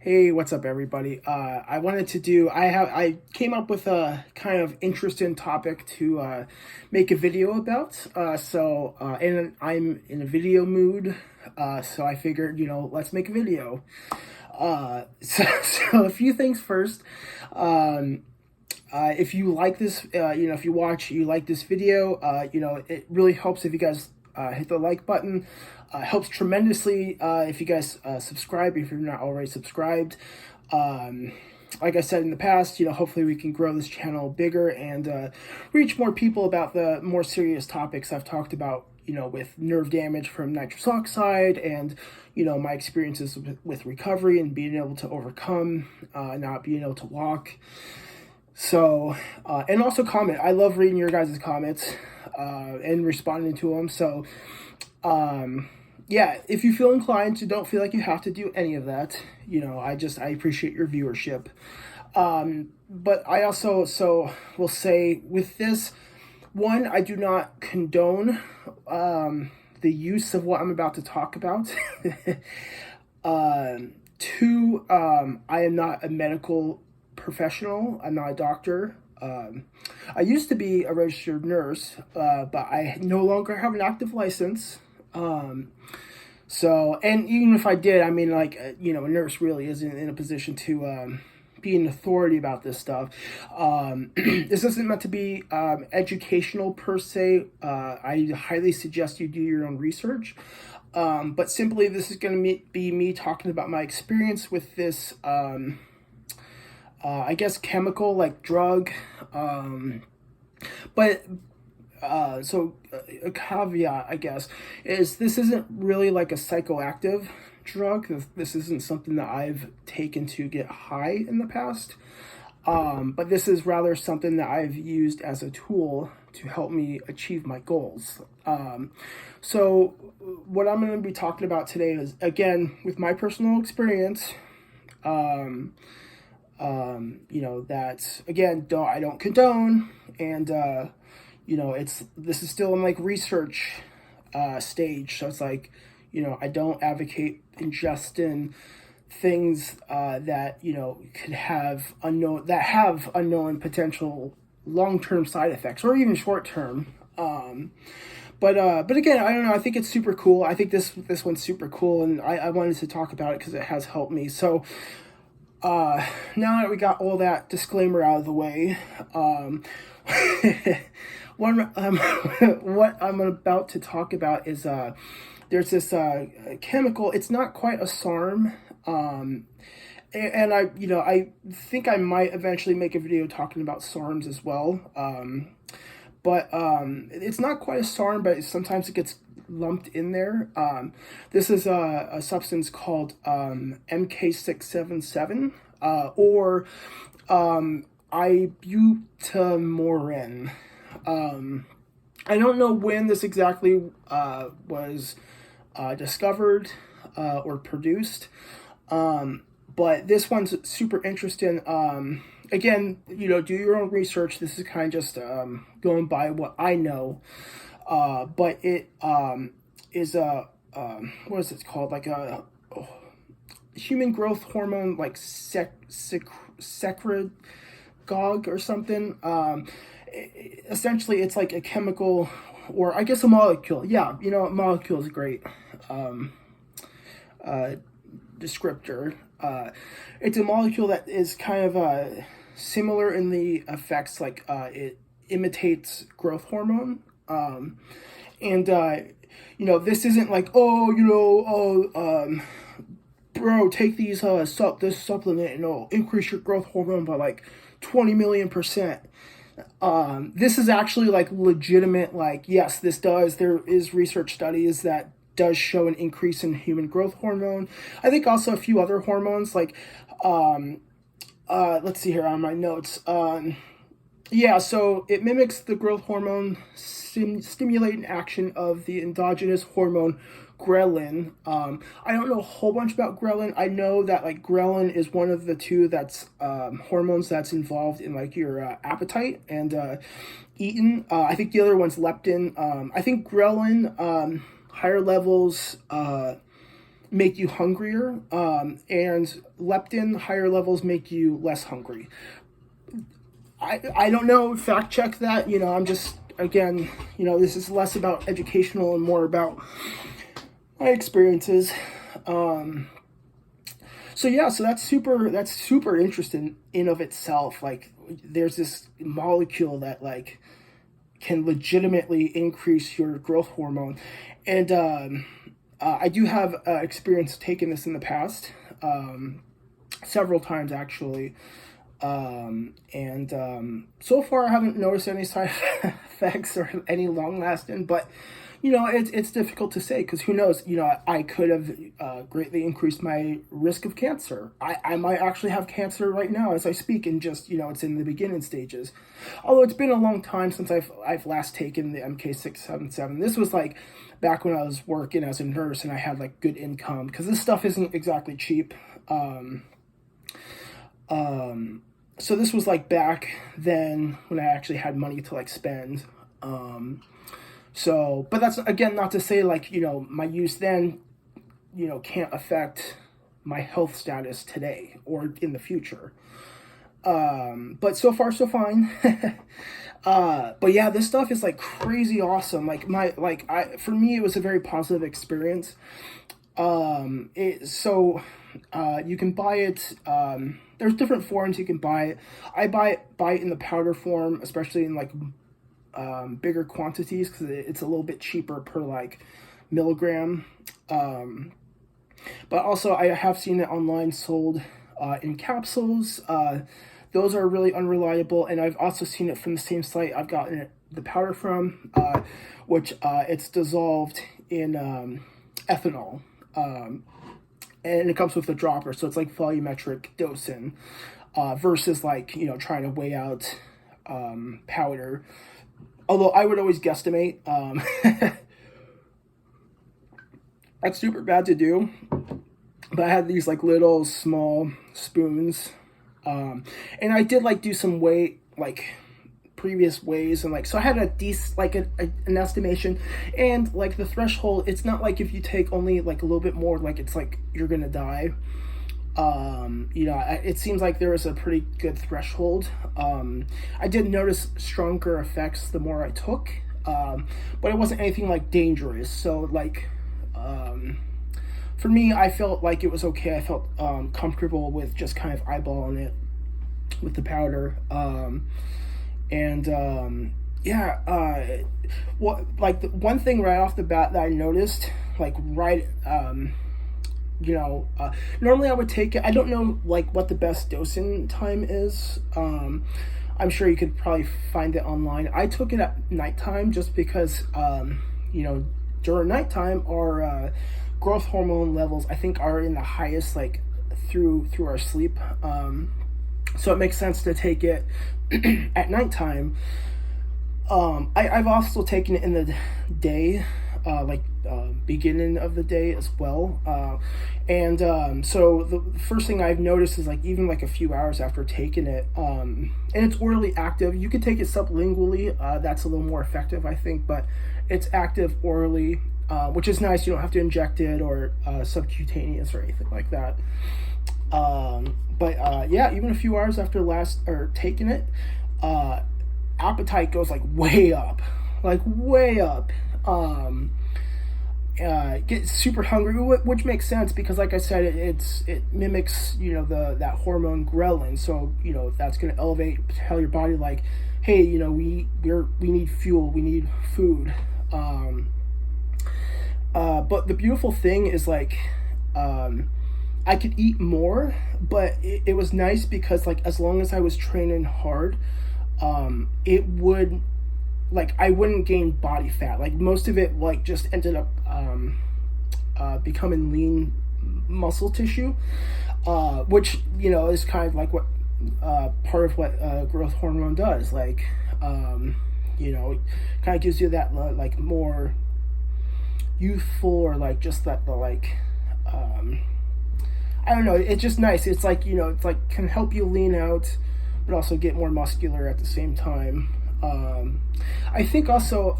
Hey, what's up, everybody? I came up with a kind of interesting topic to make a video about. And I'm in a video mood, so I figured, let's make a video. So a few things first. Um, if you like this, if you like this video, it really helps if you guys hit the like button. Helps tremendously if you guys subscribe if you're not already subscribed. Like I said in the past, hopefully we can grow this channel bigger and reach more people about the more serious topics I've talked about, with nerve damage from nitrous oxide and, my experiences with recovery and being able to overcome not being able to walk. So, and also comment. I love reading your guys' comments and responding to them. So, yeah, if you feel inclined to, don't feel like you have to do any of that. I appreciate your viewership. But I also will say with this one, I do not condone the use of what I'm about to talk about. Two, I am not a medical professional. I'm not a doctor. I used to be a registered nurse, but I no longer have an active license. And even if I did, I mean, a nurse really isn't in a position to be an authority about this stuff. This isn't meant to be educational per se. I highly suggest you do your own research. But simply, this is going to be me talking about my experience with this, I guess, chemical, like drug. But a caveat, I guess, is this isn't really like a psychoactive drug. This isn't something that I've taken to get high in the past. But this is rather something that I've used as a tool to help me achieve my goals. So what I'm going to be talking about today is, again, with my personal experience, that, again, I don't condone, and, this is still in like research stage. So it's like, I don't advocate ingesting things that, could have unknown potential long-term side effects or even short-term. But again, I don't know. I think it's super cool. I think this one's super cool, and I wanted to talk about it because it has helped me. So now that we got all that disclaimer out of the way, what I'm about to talk about is there's this chemical. It's not quite a SARM, and I think I might eventually make a video talking about SARMs as well. But it's not quite a SARM, but sometimes it gets lumped in there. This is a substance called MK677 or Ibutamoren. I don't know when this exactly was discovered or produced, but this one's super interesting. Again, do your own research. This is kind of just going by what I know. But it is what is it called? Like a human growth hormone, like secretagogue or something. Essentially, it's like a chemical, or I guess a molecule. Yeah, molecule is a great descriptor. It's a molecule that is kind of similar in the effects, like it imitates growth hormone. This isn't like, bro, take these this supplement and it'll increase your growth hormone by like 20 million percent. This is actually like legitimate, like, yes, there is research studies that does show an increase in human growth hormone. I think also a few other hormones, like, let's see here on my notes. Yeah, so it mimics the growth hormone stimulating action of the endogenous hormone ghrelin. I don't know a whole bunch about ghrelin. I know that like ghrelin is one of the two that's hormones that's involved in like your appetite and eating. I think the other one's leptin. I think ghrelin, higher levels, make you hungrier, and leptin, higher levels make you less hungry. I don't know, fact check that, I'm just, again, this is less about educational and more about my experiences. So yeah, so that's super interesting in of itself. Like, there's this molecule that like can legitimately increase your growth hormone, and I do have experience taking this in the past, several times actually. So far I haven't noticed any side effects or any long lasting, but it's difficult to say, because who knows, I could have greatly increased my risk of cancer. I might actually have cancer right now as I speak, and just, it's in the beginning stages. Although it's been a long time since I've last taken the MK677. This was like back when I was working as a nurse and I had like good income, because this stuff isn't exactly cheap. So this was like back then when I actually had money to like spend. But that's, again, not to say like, my use then, can't affect my health status today or in the future. But so far so fine. But yeah, this stuff is like crazy awesome. Like for me, it was a very positive experience. You can buy it, there's different forms you can buy it. I buy it in the powder form, especially in like bigger quantities, because it's a little bit cheaper per like milligram. But also I have seen it online sold in capsules. Those are really unreliable, and I've also seen it from the same site I've gotten the powder from, which it's dissolved in ethanol. And it comes with a dropper, so it's like volumetric dosing, versus like, trying to weigh out powder. Although I would always guesstimate. That's super bad to do. But I had these like little small spoons. And I did like do some weight, like previous weighs, and like, so I had a decent, like an estimation, and like the threshold, it's not like if you take only like a little bit more, like it's like you're gonna die. It seems like there was a pretty good threshold. I did notice stronger effects the more I took, but it wasn't anything like dangerous. So like, for me, I felt like it was okay. I felt comfortable with just kind of eyeballing it with the powder. Like the one thing right off the bat that I noticed, like normally I would take it, I don't know like what the best dosing time is. I'm sure you could probably find it online. I took it at nighttime just because, during nighttime our growth hormone levels, I think, are in the highest, like through our sleep. So it makes sense to take it at nighttime. I've also taken it in the day, beginning of the day as well. So the first thing I've noticed is like even like a few hours after taking it, and it's orally active. You could take it sublingually. That's a little more effective, I think, but it's active orally, which is nice. You don't have to inject it or subcutaneous or anything like that. Even a few hours after taking it, appetite goes like way up. Get super hungry, which makes sense because, like I said, it mimics that hormone ghrelin. So that's going to elevate, tell your body like, hey, we need fuel, we need food. But the beautiful thing is like, I could eat more, but it was nice because like as long as I was training hard, it would, like, I wouldn't gain body fat. Like most of it like just ended up becoming lean muscle tissue, which is kind of like what part of what growth hormone does. Like it kind of gives you that like more youthful, or like just that I don't know, it's just nice. It's like, it's like can help you lean out but also get more muscular at the same time. I think also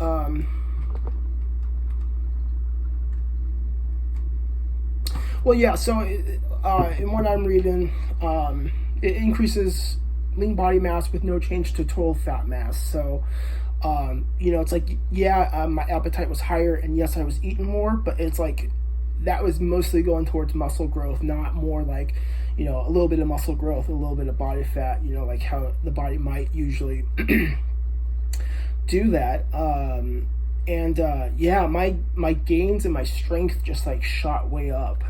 Well, yeah. So, in what I'm reading, it increases lean body mass with no change to total fat mass. So, it's like, yeah, my appetite was higher, and yes, I was eating more, but it's like that was mostly going towards muscle growth, not more like, a little bit of muscle growth, a little bit of body fat. Like how the body might usually do that. Yeah, my gains and my strength just like shot way up.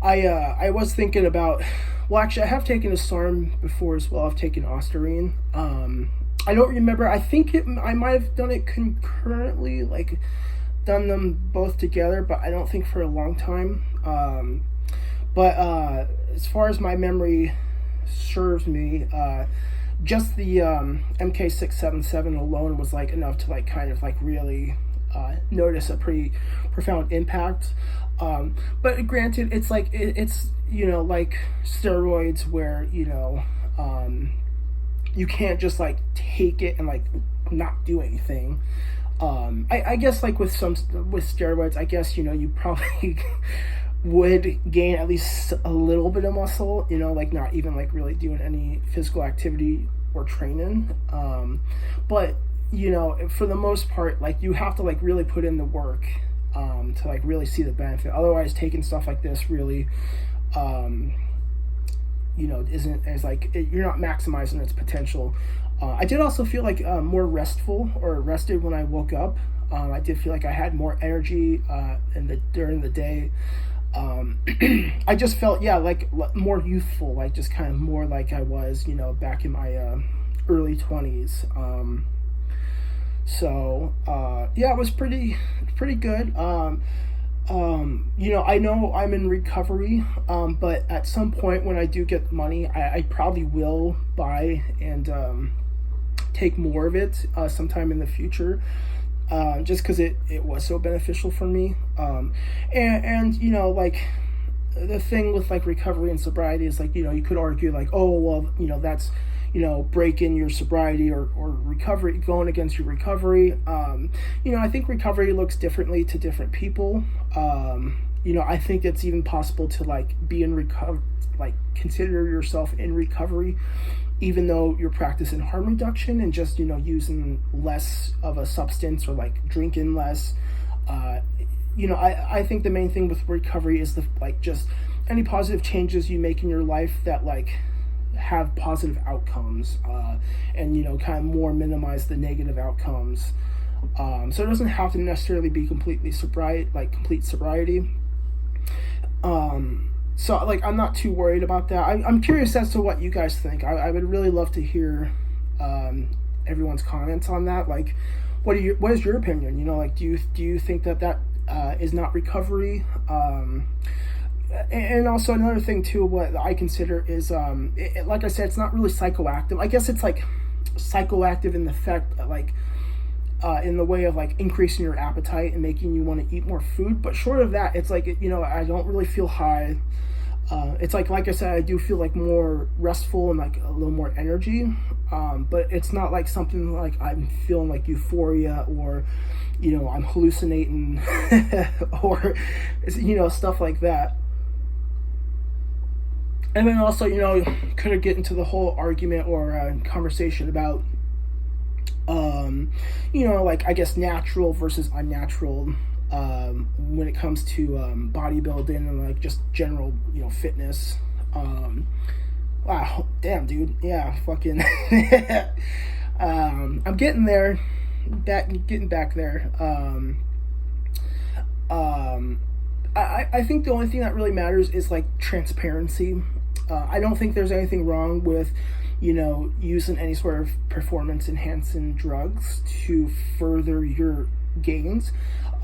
I was thinking about, well, actually I have taken a SARM before as well. I've taken Ostarine. I don't remember. I think I might have done it concurrently, like done them both together, but I don't think for a long time. But as far as my memory serves me, just the MK677 alone was like enough to like kind of like really notice a pretty profound impact. But granted, it's like it's like steroids where you can't just like take it and like not do anything. I guess like with steroids, I guess you probably would gain at least a little bit of muscle, like not even like really doing any physical activity or training. But for the most part, like you have to like really put in the work to like really see the benefit. Otherwise, taking stuff like this really isn't as like you're not maximizing its potential. I did also feel like more restful or rested when I woke up. I did feel like I had more energy during the day. I just felt like more youthful, like just kind of more like I was back in my early 20s. Yeah, it was pretty good. I know I'm in recovery, but at some point when I do get money, I probably will buy and take more of it sometime in the future, just because it was so beneficial for me. Like the thing with like recovery and sobriety is like, you could argue like, oh, well, that's breaking your sobriety or recovery, going against your recovery. I think recovery looks differently to different people. I think it's even possible to like be in like consider yourself in recovery, even though you're practicing harm reduction and just, using less of a substance or like drinking less. I think the main thing with recovery is just any positive changes you make in your life that like have positive outcomes, and kind of more minimize the negative outcomes. So it doesn't have to necessarily be complete sobriety. So like I'm not too worried about that. I'm curious as to what you guys think. I would really love to hear everyone's comments on that. Like, what is your opinion? Like, do you think that is not recovery? And also another thing too, what I consider is, like I said, it's not really psychoactive. I guess it's like psychoactive in the fact that like, in the way of like increasing your appetite and making you want to eat more food. But short of that, it's like, I don't really feel high. It's like I said, I do feel like more restful and like a little more energy. But it's not like something like I'm feeling like euphoria or, I'm hallucinating or, stuff like that. And then also, kind of get into the whole argument or conversation about, like I guess natural versus unnatural when it comes to bodybuilding and like just general, fitness. Wow, damn, dude. Yeah, fucking. I'm getting there. Getting back there. I think the only thing that really matters is like transparency. I don't think there's anything wrong with, using any sort of performance enhancing drugs to further your gains,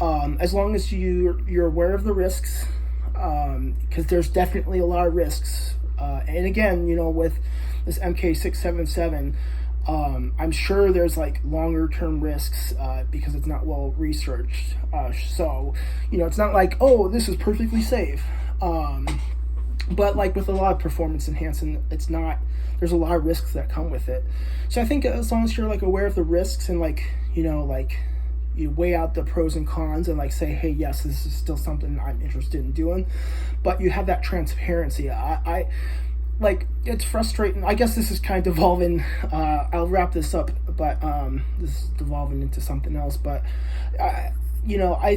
as long as you're aware of the risks, because there's definitely a lot of risks. And again, with this MK677, I'm sure there's like longer term risks because it's not well researched. So, it's not like, oh, this is perfectly safe. But like with a lot of performance enhancing, it's not, there's a lot of risks that come with it. So I think as long as you're like aware of the risks and like, you weigh out the pros and cons and like say, hey, yes, this is still something I'm interested in doing, but you have that transparency. I like, it's frustrating. I guess this is kind of devolving. I'll wrap this up, but this is devolving into something else. But I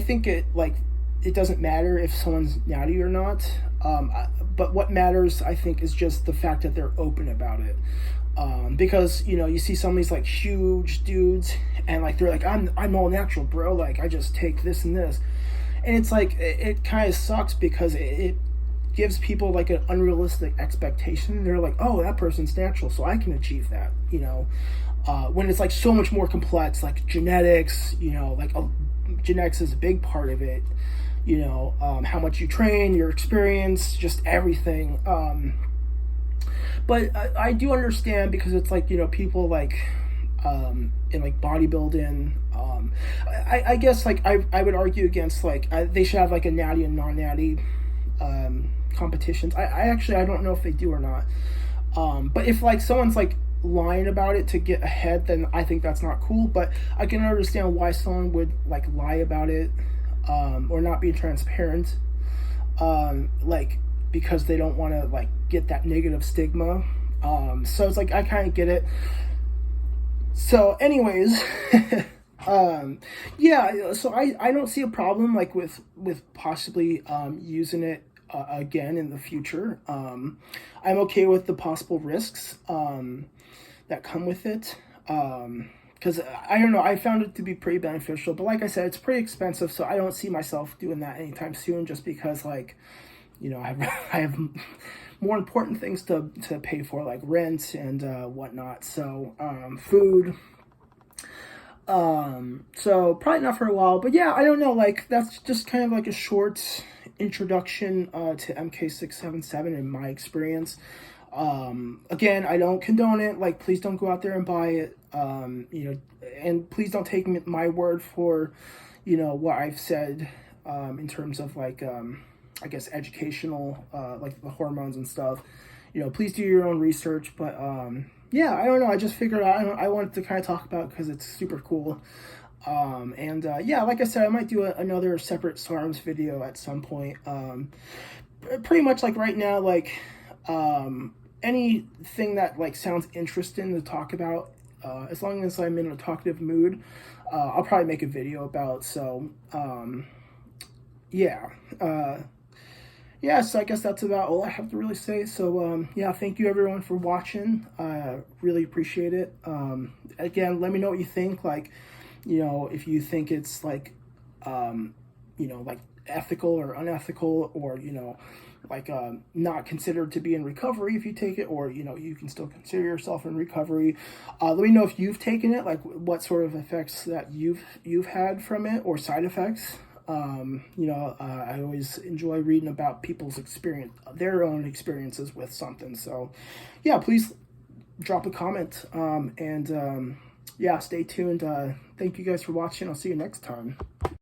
think it doesn't matter if someone's natty or not. But what matters, I think, is just the fact that they're open about it. Because you see some of these like huge dudes, and like they're like, I'm all natural, bro. Like I just take this and this, and it's like it kind of sucks because it gives people like an unrealistic expectation. They're like, oh, that person's natural, so I can achieve that. When it's like so much more complex, like genetics. Genetics is a big part of it. How much you train, your experience, just everything. But I do understand, because it's like, people like in like bodybuilding. I guess like I would argue against like they should have like a natty and non-natty competitions. I don't know if they do or not. But if like someone's like lying about it to get ahead, then I think that's not cool. But I can understand why someone would like lie about it, or not be transparent, like because they don't want to like get that negative stigma. So it's like I kind of get it. So anyways, yeah, so I don't see a problem like with possibly using it again in the future. I'm okay with the possible risks that come with it, because I don't know, I found it to be pretty beneficial, but like I said, it's pretty expensive, so I don't see myself doing that anytime soon, just because like I have more important things to pay for, like rent and whatnot. So food. So probably not for a while, but yeah, I don't know. Like that's just kind of like a short introduction to MK677 in my experience. Again, I don't condone it. Like, please don't go out there and buy it. And please don't take my word for, what I've said in terms of like I guess educational, like the hormones and stuff. Please do your own research. But yeah, I don't know. I just figured out I wanted to kind of talk about it because it's super cool. Yeah, like I said, I might do another separate SARMs video at some point. Pretty much like right now, like anything that like sounds interesting to talk about, as long as I'm in a talkative mood, I'll probably make a video about. So yeah. Yeah, so I guess that's about all I have to really say. So, yeah, thank you everyone for watching. Really appreciate it. Again, let me know what you think. Like, if you think it's like, like ethical or unethical, or, like not considered to be in recovery if you take it, or, you can still consider yourself in recovery. Let me know if you've taken it, like what sort of effects that you've had from it, or side effects. I always enjoy reading about people's experience, their own experiences with something. So yeah, please drop a comment, and yeah, stay tuned. Thank you guys for watching. I'll see you next time.